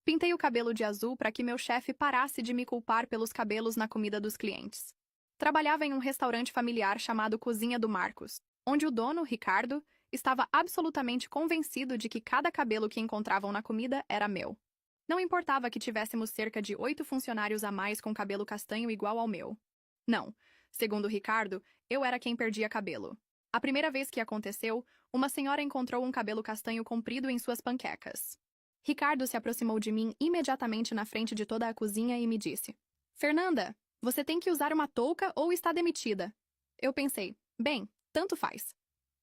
Pintei o cabelo de azul para que meu chefe parasse de me culpar pelos cabelos na comida dos clientes. Trabalhava em um restaurante familiar chamado Cozinha do Marcos, onde o dono, Ricardo, estava absolutamente convencido de que cada cabelo que encontravam na comida era meu. Não importava que tivéssemos cerca de 8 funcionários a mais com cabelo castanho igual ao meu. Não, segundo Ricardo, eu era quem perdia cabelo. A primeira vez que aconteceu, uma senhora encontrou um cabelo castanho comprido em suas panquecas. Ricardo se aproximou de mim imediatamente na frente de toda a cozinha e me disse: Fernanda, você tem que usar uma touca ou está demitida. Eu pensei, bem, tanto faz.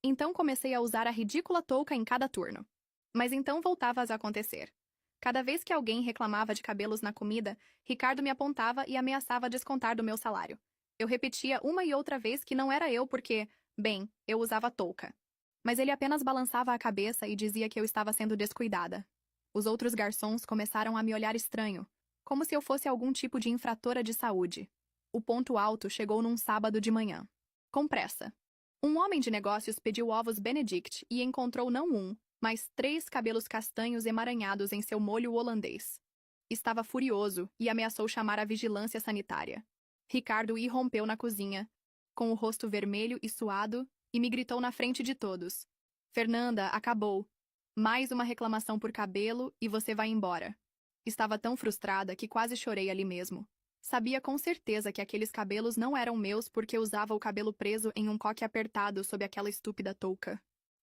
Então comecei a usar a ridícula touca em cada turno. Mas então voltava a acontecer. Cada vez que alguém reclamava de cabelos na comida, Ricardo me apontava e ameaçava descontar do meu salário. Eu repetia uma e outra vez que não era eu porque, bem, eu usava touca. Mas ele apenas balançava a cabeça e dizia que eu estava sendo descuidada. Os outros garçons começaram a me olhar estranho, como se eu fosse algum tipo de infratora de saúde. O ponto alto chegou num sábado de manhã. Com pressa. Um homem de negócios pediu ovos Benedict e encontrou não um, mas 3 cabelos castanhos emaranhados em seu molho holandês. Estava furioso e ameaçou chamar a vigilância sanitária. Ricardo irrompeu na cozinha, com o rosto vermelho e suado, e me gritou na frente de todos: Fernanda, acabou. Mais uma reclamação por cabelo e você vai embora. Estava tão frustrada que quase chorei ali mesmo. Sabia com certeza que aqueles cabelos não eram meus porque usava o cabelo preso em um coque apertado sob aquela estúpida touca.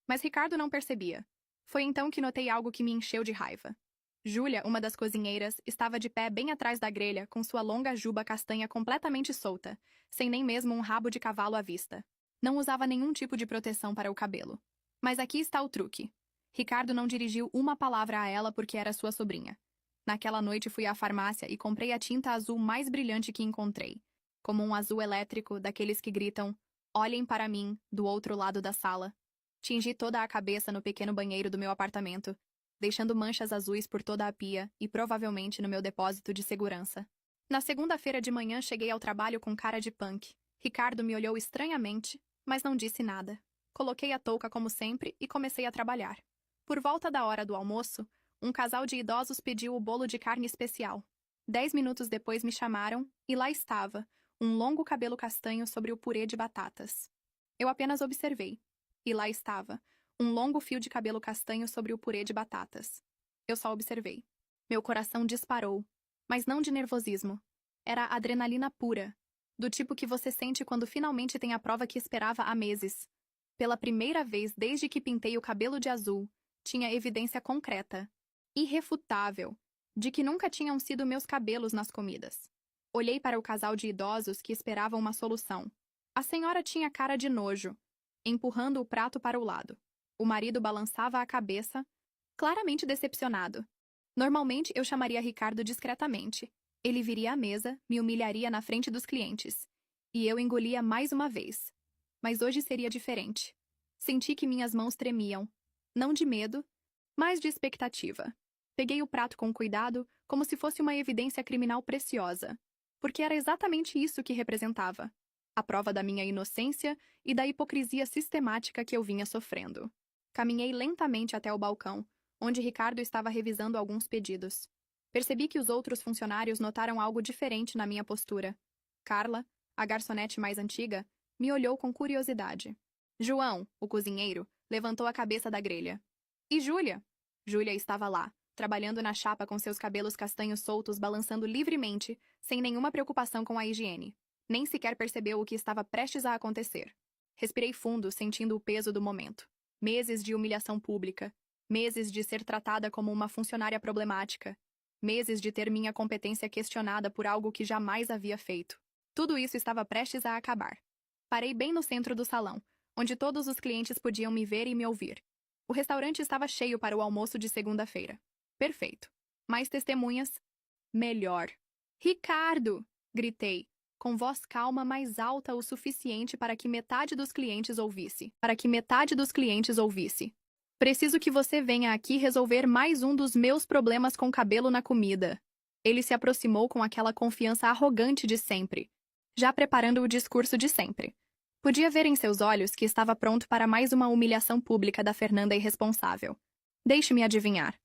Mas Ricardo não percebia. Foi então que notei algo que me encheu de raiva. Júlia, uma das cozinheiras, estava de pé bem atrás da grelha com sua longa juba castanha completamente solta, sem nem mesmo um rabo de cavalo à vista. Não usava nenhum tipo de proteção para o cabelo. Mas aqui está o truque. Ricardo não dirigiu uma palavra a ela porque era sua sobrinha. Naquela noite fui à farmácia e comprei a tinta azul mais brilhante que encontrei, como um azul elétrico daqueles que gritam: olhem para mim, do outro lado da sala. Tingi toda a cabeça no pequeno banheiro do meu apartamento, deixando manchas azuis por toda a pia e provavelmente no meu depósito de segurança. Na segunda-feira de manhã cheguei ao trabalho com cara de punk. Ricardo me olhou estranhamente, mas não disse nada. Coloquei a touca como sempre e comecei a trabalhar. Por volta da hora do almoço, um casal de idosos pediu o bolo de carne especial. 10 minutos depois me chamaram, e lá estava, um longo cabelo castanho sobre o purê de batatas. Eu apenas observei. E lá estava, um longo fio de cabelo castanho sobre o purê de batatas. Eu só observei. Meu coração disparou, mas não de nervosismo. Era adrenalina pura, do tipo que você sente quando finalmente tem a prova que esperava há meses. Pela primeira vez desde que pintei o cabelo de azul, tinha evidência concreta, irrefutável, de que nunca tinham sido meus cabelos nas comidas. Olhei para o casal de idosos que esperavam uma solução. A senhora tinha cara de nojo, empurrando o prato para o lado. O marido balançava a cabeça, claramente decepcionado. Normalmente eu chamaria Ricardo discretamente. Ele viria à mesa, me humilharia na frente dos clientes. E eu engolia mais uma vez. Mas hoje seria diferente. Senti que minhas mãos tremiam. Não de medo, mas de expectativa. Peguei o prato com cuidado, como se fosse uma evidência criminal preciosa. Porque era exatamente isso que representava. A prova da minha inocência e da hipocrisia sistemática que eu vinha sofrendo. Caminhei lentamente até o balcão, onde Ricardo estava revisando alguns pedidos. Percebi que os outros funcionários notaram algo diferente na minha postura. Carla, a garçonete mais antiga, me olhou com curiosidade. João, o cozinheiro, levantou a cabeça da grelha. E Júlia? Júlia estava lá, trabalhando na chapa com seus cabelos castanhos soltos balançando livremente, sem nenhuma preocupação com a higiene. Nem sequer percebeu o que estava prestes a acontecer. Respirei fundo, sentindo o peso do momento. Meses de humilhação pública. Meses de ser tratada como uma funcionária problemática. Meses de ter minha competência questionada por algo que jamais havia feito. Tudo isso estava prestes a acabar. Parei bem no centro do salão, onde todos os clientes podiam me ver e me ouvir. O restaurante estava cheio para o almoço de segunda-feira. Perfeito. Mais testemunhas? Melhor. Ricardo! Gritei, com voz calma mais alta o suficiente para que metade dos clientes ouvisse. Preciso que você venha aqui resolver mais um dos meus problemas com cabelo na comida. Ele se aproximou com aquela confiança arrogante de sempre, já preparando o discurso de sempre. Podia ver em seus olhos que estava pronto para mais uma humilhação pública da Fernanda irresponsável. Deixe-me adivinhar.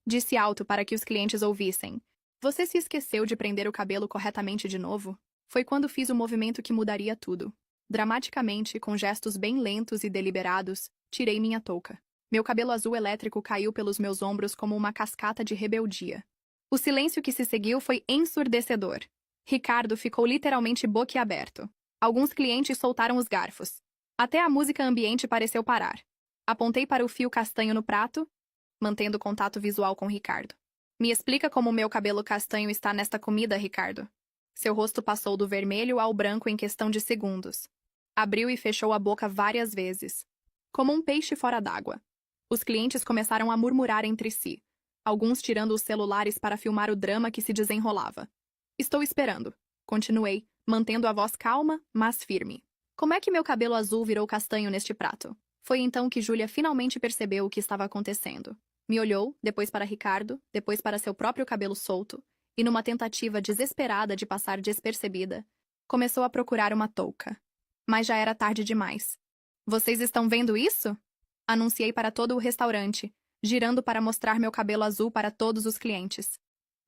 Disse alto para que os clientes ouvissem. Você se esqueceu de prender o cabelo corretamente de novo? Foi quando fiz o movimento que mudaria tudo. Dramaticamente, com gestos bem lentos e deliberados, tirei minha touca. Meu cabelo azul elétrico caiu pelos meus ombros como uma cascata de rebeldia. O silêncio que se seguiu foi ensurdecedor. Ricardo ficou literalmente boquiaberto. Alguns clientes soltaram os garfos. Até a música ambiente pareceu parar. Apontei para o fio castanho no prato, mantendo contato visual com Ricardo. Me explica como meu cabelo castanho está nesta comida, Ricardo. Seu rosto passou do vermelho ao branco em questão de segundos. Abriu e fechou a boca várias vezes, como um peixe fora d'água. Os clientes começaram a murmurar entre si, alguns tirando os celulares para filmar o drama que se desenrolava. Estou esperando, continuei, mantendo a voz calma, mas firme. Como é que meu cabelo azul virou castanho neste prato? Foi então que Júlia finalmente percebeu o que estava acontecendo. Me olhou, depois para Ricardo, depois para seu próprio cabelo solto, e numa tentativa desesperada de passar despercebida, começou a procurar uma touca. Mas já era tarde demais. Vocês estão vendo isso? Anunciei para todo o restaurante, girando para mostrar meu cabelo azul para todos os clientes.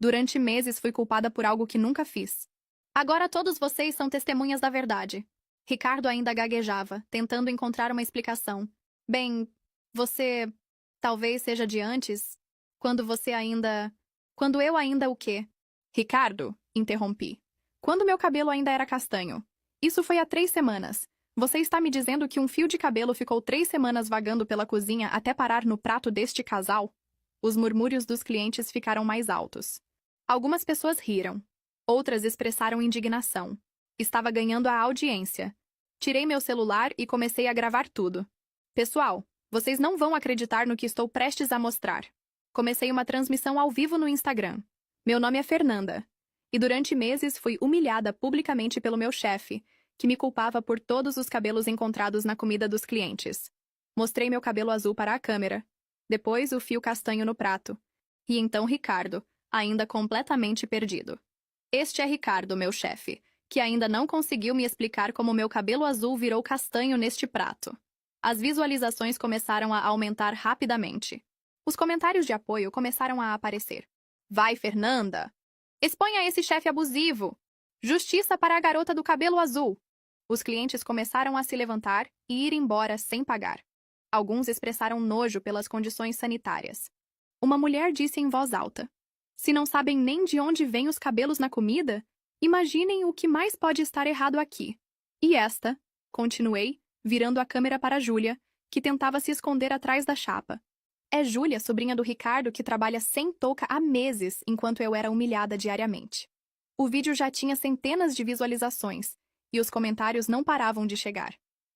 Durante meses fui culpada por algo que nunca fiz. Agora todos vocês são testemunhas da verdade. Ricardo ainda gaguejava, tentando encontrar uma explicação. Bem, você... talvez seja de antes? Quando eu ainda o quê? Ricardo, interrompi. Quando meu cabelo ainda era castanho. Isso foi há 3 semanas. Você está me dizendo que um fio de cabelo ficou 3 semanas vagando pela cozinha até parar no prato deste casal? Os murmúrios dos clientes ficaram mais altos. Algumas pessoas riram. Outras expressaram indignação. Estava ganhando a audiência. Tirei meu celular e comecei a gravar tudo. Pessoal, vocês não vão acreditar no que estou prestes a mostrar. Comecei uma transmissão ao vivo no Instagram. Meu nome é Fernanda. E durante meses fui humilhada publicamente pelo meu chefe, que me culpava por todos os cabelos encontrados na comida dos clientes. Mostrei meu cabelo azul para a câmera. Depois o fio castanho no prato. E então Ricardo, ainda completamente perdido. Este é Ricardo, meu chefe, que ainda não conseguiu me explicar como meu cabelo azul virou castanho neste prato. As visualizações começaram a aumentar rapidamente. Os comentários de apoio começaram a aparecer. Vai, Fernanda! Exponha esse chefe abusivo! Justiça para a garota do cabelo azul! Os clientes começaram a se levantar e ir embora sem pagar. Alguns expressaram nojo pelas condições sanitárias. Uma mulher disse em voz alta: se não sabem nem de onde vêm os cabelos na comida, imaginem o que mais pode estar errado aqui. E esta, continuei, virando a câmera para Júlia, que tentava se esconder atrás da chapa. É Júlia, sobrinha do Ricardo, que trabalha sem touca há meses, enquanto eu era humilhada diariamente. O vídeo já tinha centenas de visualizações, e os comentários não paravam de chegar.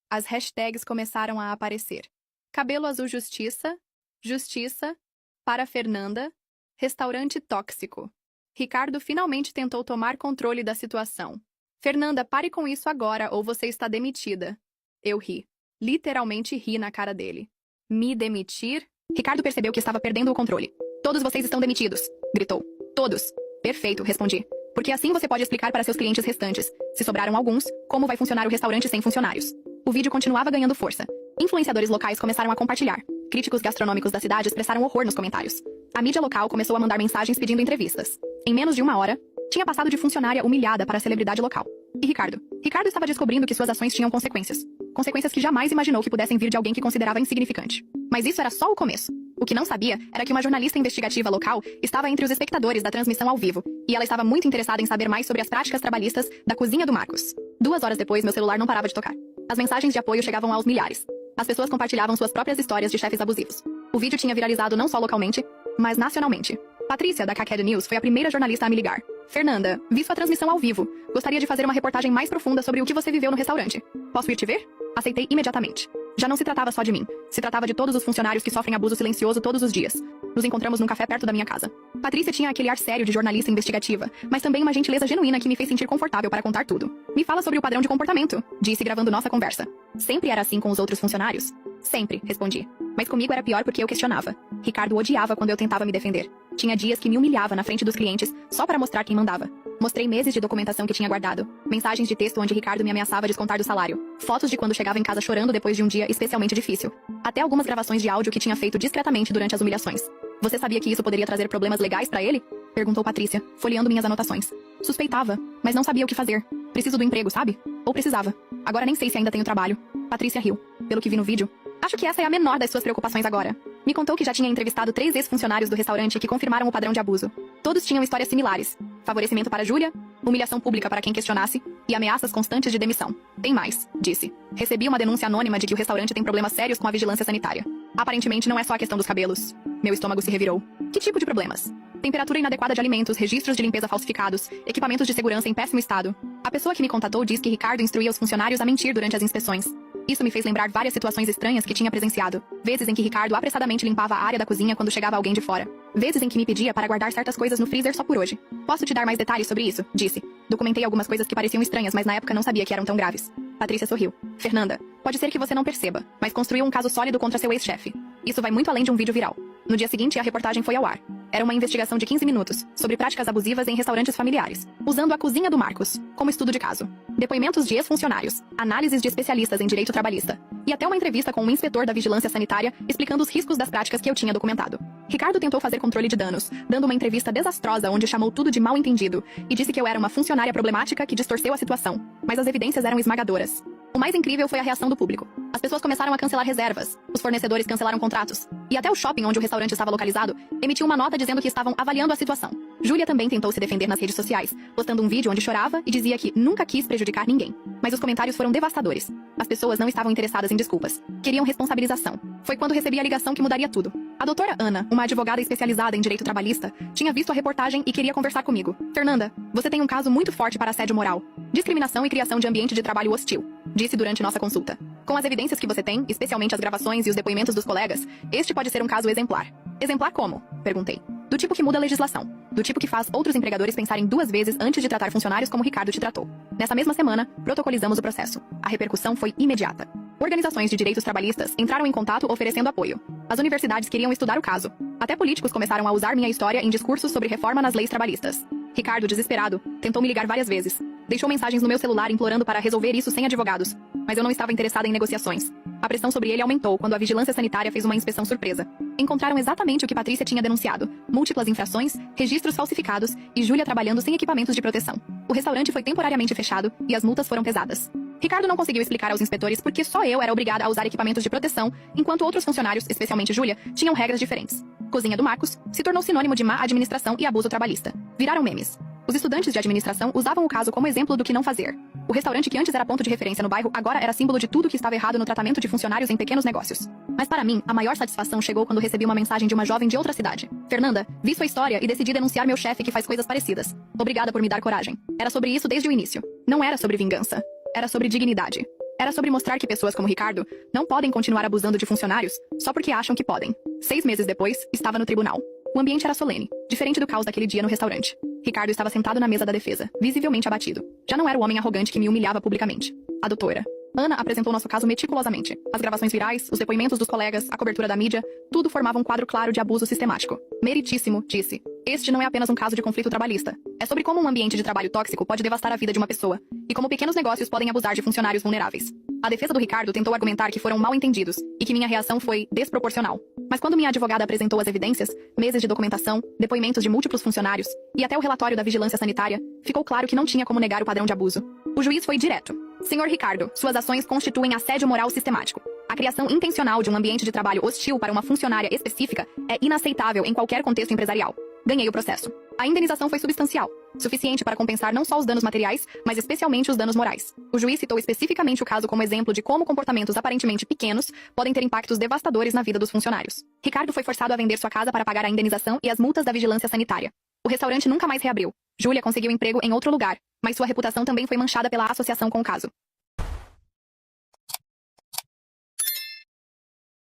As hashtags começaram a aparecer. Cabelo azul justiça, justiça, para Fernanda, restaurante tóxico. Ricardo finalmente tentou tomar controle da situação. Fernanda, pare com isso agora ou você está demitida. Eu ri. Literalmente ri na cara dele. Me demitir? Ricardo percebeu que estava perdendo o controle. Todos vocês estão demitidos, gritou. Todos. Perfeito, respondi. Porque assim você pode explicar para seus clientes restantes, se sobraram alguns, como vai funcionar o restaurante sem funcionários. O vídeo continuava ganhando força. Influenciadores locais começaram a compartilhar. Críticos gastronômicos da cidade expressaram horror nos comentários. A mídia local começou a mandar mensagens pedindo entrevistas. Em menos de 1 hora, tinha passado de funcionária humilhada para celebridade local. E Ricardo? Ricardo estava descobrindo que suas ações tinham consequências. Consequências que jamais imaginou que pudessem vir de alguém que considerava insignificante. Mas isso era só o começo. O que não sabia era que uma jornalista investigativa local estava entre os espectadores da transmissão ao vivo, e ela estava muito interessada em saber mais sobre as práticas trabalhistas da cozinha do Marcos. 2 horas depois, meu celular não parava de tocar. As mensagens de apoio chegavam aos milhares. As pessoas compartilhavam suas próprias histórias de chefes abusivos. O vídeo tinha viralizado não só localmente, mas nacionalmente. Patrícia, da Cacad News, foi a primeira jornalista a me ligar. Fernanda, vi sua transmissão ao vivo. Gostaria de fazer uma reportagem mais profunda sobre o que você viveu no restaurante. Posso ir te ver? Aceitei imediatamente. Já não se tratava só de mim. Se tratava de todos os funcionários que sofrem abuso silencioso todos os dias. Nos encontramos num café perto da minha casa. Patrícia tinha aquele ar sério de jornalista investigativa, mas também uma gentileza genuína que me fez sentir confortável para contar tudo. Me fala sobre o padrão de comportamento, disse gravando nossa conversa. Sempre era assim com os outros funcionários? Sempre, respondi. Mas comigo era pior porque eu questionava. Ricardo odiava quando eu tentava me defender. Tinha dias que me humilhava na frente dos clientes, só para mostrar quem mandava. Mostrei meses de documentação que tinha guardado. Mensagens de texto onde Ricardo me ameaçava descontar do salário. Fotos de quando chegava em casa chorando depois de um dia especialmente difícil. Até algumas gravações de áudio que tinha feito discretamente durante as humilhações. Você sabia que isso poderia trazer problemas legais pra ele? Perguntou Patrícia, folheando minhas anotações. Suspeitava, mas não sabia o que fazer. Preciso do emprego, sabe? Ou precisava. Agora nem sei se ainda tenho trabalho. Patrícia riu. Pelo que vi no vídeo, acho que essa é a menor das suas preocupações agora. Me contou que já tinha entrevistado 3 ex-funcionários do restaurante que confirmaram o padrão de abuso. Todos tinham histórias similares. Favorecimento para Júlia, humilhação pública para quem questionasse e ameaças constantes de demissão. Tem mais, disse. Recebi uma denúncia anônima de que o restaurante tem problemas sérios com a vigilância sanitária. Aparentemente não é só a questão dos cabelos. Meu estômago se revirou. Que tipo de problemas? Temperatura inadequada de alimentos, registros de limpeza falsificados, equipamentos de segurança em péssimo estado. A pessoa que me contatou diz que Ricardo instruía os funcionários a mentir durante as inspeções. Isso me fez lembrar várias situações estranhas que tinha presenciado. Vezes em que Ricardo apressadamente limpava a área da cozinha quando chegava alguém de fora. Vezes em que me pedia para guardar certas coisas no freezer só por hoje. Posso te dar mais detalhes sobre isso? Disse. Documentei algumas coisas que pareciam estranhas, mas na época não sabia que eram tão graves. Patrícia sorriu. Fernanda, pode ser que você não perceba, mas construiu um caso sólido contra seu ex-chefe. Isso vai muito além de um vídeo viral. No dia seguinte, a reportagem foi ao ar. Era uma investigação de 15 minutos, sobre práticas abusivas em restaurantes familiares, usando a cozinha do Marcos, como estudo de caso. Depoimentos de ex-funcionários, análises de especialistas em direito trabalhista, e até uma entrevista com um inspetor da vigilância sanitária explicando os riscos das práticas que eu tinha documentado. Ricardo tentou fazer controle de danos, dando uma entrevista desastrosa onde chamou tudo de mal entendido, e disse que eu era uma funcionária problemática que distorceu a situação. Mas as evidências eram esmagadoras. O mais incrível foi a reação do público. As pessoas começaram a cancelar reservas, os fornecedores cancelaram contratos, e até o shopping onde o restaurante estava localizado emitiu uma nota dizendo que estavam avaliando a situação. Júlia também tentou se defender nas redes sociais, postando um vídeo onde chorava e dizia que nunca quis prejudicar ninguém. Mas os comentários foram devastadores. As pessoas não estavam interessadas em desculpas. Queriam responsabilização. Foi quando recebi a ligação que mudaria tudo. A doutora Ana, uma advogada especializada em direito trabalhista, tinha visto a reportagem e queria conversar comigo. Fernanda, você tem um caso muito forte para assédio moral, discriminação e criação de ambiente de trabalho hostil, disse durante nossa consulta. Com as evidências que você tem, especialmente as gravações e os depoimentos dos colegas, este pode ser um caso exemplar. Exemplar como? Perguntei. Do tipo que muda a legislação. Do tipo que faz outros empregadores pensarem 2 vezes antes de tratar funcionários como Ricardo te tratou. Nessa mesma semana, protocolizamos o processo. A repercussão foi imediata. Organizações de direitos trabalhistas entraram em contato oferecendo apoio. As universidades queriam estudar o caso. Até políticos começaram a usar minha história em discursos sobre reforma nas leis trabalhistas. Ricardo, desesperado, tentou me ligar várias vezes. Deixou mensagens no meu celular implorando para resolver isso sem advogados. Mas eu não estava interessada em negociações. A pressão sobre ele aumentou quando a vigilância sanitária fez uma inspeção surpresa. Encontraram exatamente o que Patrícia tinha denunciado. Múltiplas infrações, registros falsificados e Júlia trabalhando sem equipamentos de proteção. O restaurante foi temporariamente fechado e as multas foram pesadas. Ricardo não conseguiu explicar aos inspetores por que só eu era obrigada a usar equipamentos de proteção, enquanto outros funcionários, especialmente Júlia, tinham regras diferentes. Cozinha do Marcos se tornou sinônimo de má administração e abuso trabalhista. Viraram memes. Os estudantes de administração usavam o caso como exemplo do que não fazer. O restaurante que antes era ponto de referência no bairro agora era símbolo de tudo que estava errado no tratamento de funcionários em pequenos negócios. Mas para mim, a maior satisfação chegou quando recebi uma mensagem de uma jovem de outra cidade. Fernanda, vi sua história e decidi denunciar meu chefe que faz coisas parecidas. Obrigada por me dar coragem. Era sobre isso desde o início. Não era sobre vingança. Era sobre dignidade. Era sobre mostrar que pessoas como Ricardo não podem continuar abusando de funcionários só porque acham que podem. 6 meses depois, estava no tribunal. O ambiente era solene, diferente do caos daquele dia no restaurante. Ricardo estava sentado na mesa da defesa, visivelmente abatido. Já não era o homem arrogante que me humilhava publicamente. A doutora Ana apresentou nosso caso meticulosamente. As gravações virais, os depoimentos dos colegas, a cobertura da mídia, tudo formava um quadro claro de abuso sistemático. Meritíssimo, disse. Este não é apenas um caso de conflito trabalhista. É sobre como um ambiente de trabalho tóxico pode devastar a vida de uma pessoa, e como pequenos negócios podem abusar de funcionários vulneráveis. A defesa do Ricardo tentou argumentar que foram mal entendidos, e que minha reação foi desproporcional. Mas quando minha advogada apresentou as evidências, meses de documentação, depoimentos de múltiplos funcionários, e até o relatório da vigilância sanitária, ficou claro que não tinha como negar o padrão de abuso. O juiz foi direto. Senhor Ricardo, suas ações constituem assédio moral sistemático. A criação intencional de um ambiente de trabalho hostil para uma funcionária específica é inaceitável em qualquer contexto empresarial. Ganhei o processo. A indenização foi substancial, suficiente para compensar não só os danos materiais, mas especialmente os danos morais. O juiz citou especificamente o caso como exemplo de como comportamentos aparentemente pequenos podem ter impactos devastadores na vida dos funcionários. Ricardo foi forçado a vender sua casa para pagar a indenização e as multas da vigilância sanitária. O restaurante nunca mais reabriu. Júlia conseguiu emprego em outro lugar, mas sua reputação também foi manchada pela associação com o caso.